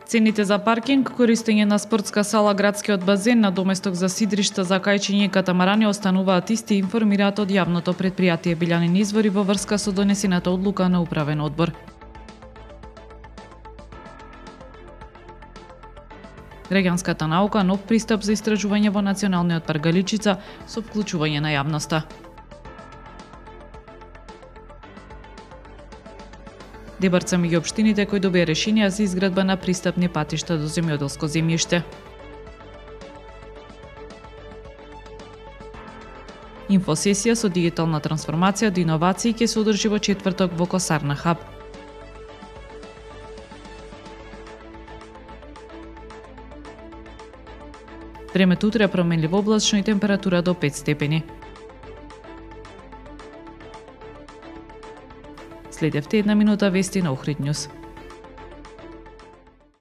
Цените за паркинг, користење на спортска сала, градскиот базен, на доместок за сидришта за кајчење и катамарани остануваат исти, информираат од јавното претпријатие Билјанин извори во врска со донесената одлука на управен одбор. Граѓанската наука, нов пристап за истражување во Националниот парк Галичица со вклучување на јавноста. Дебарца меѓу општините кои добија решенија за изградба на пристапни патишта до земјоделско земјиште. Инфосесија со дигитална трансформација до иновации ќе се одржи во четврток во Косарна хаб. Времето утре променливо облачно и температура до 5 степени. Следевте една минута вести на Охрид Нјус.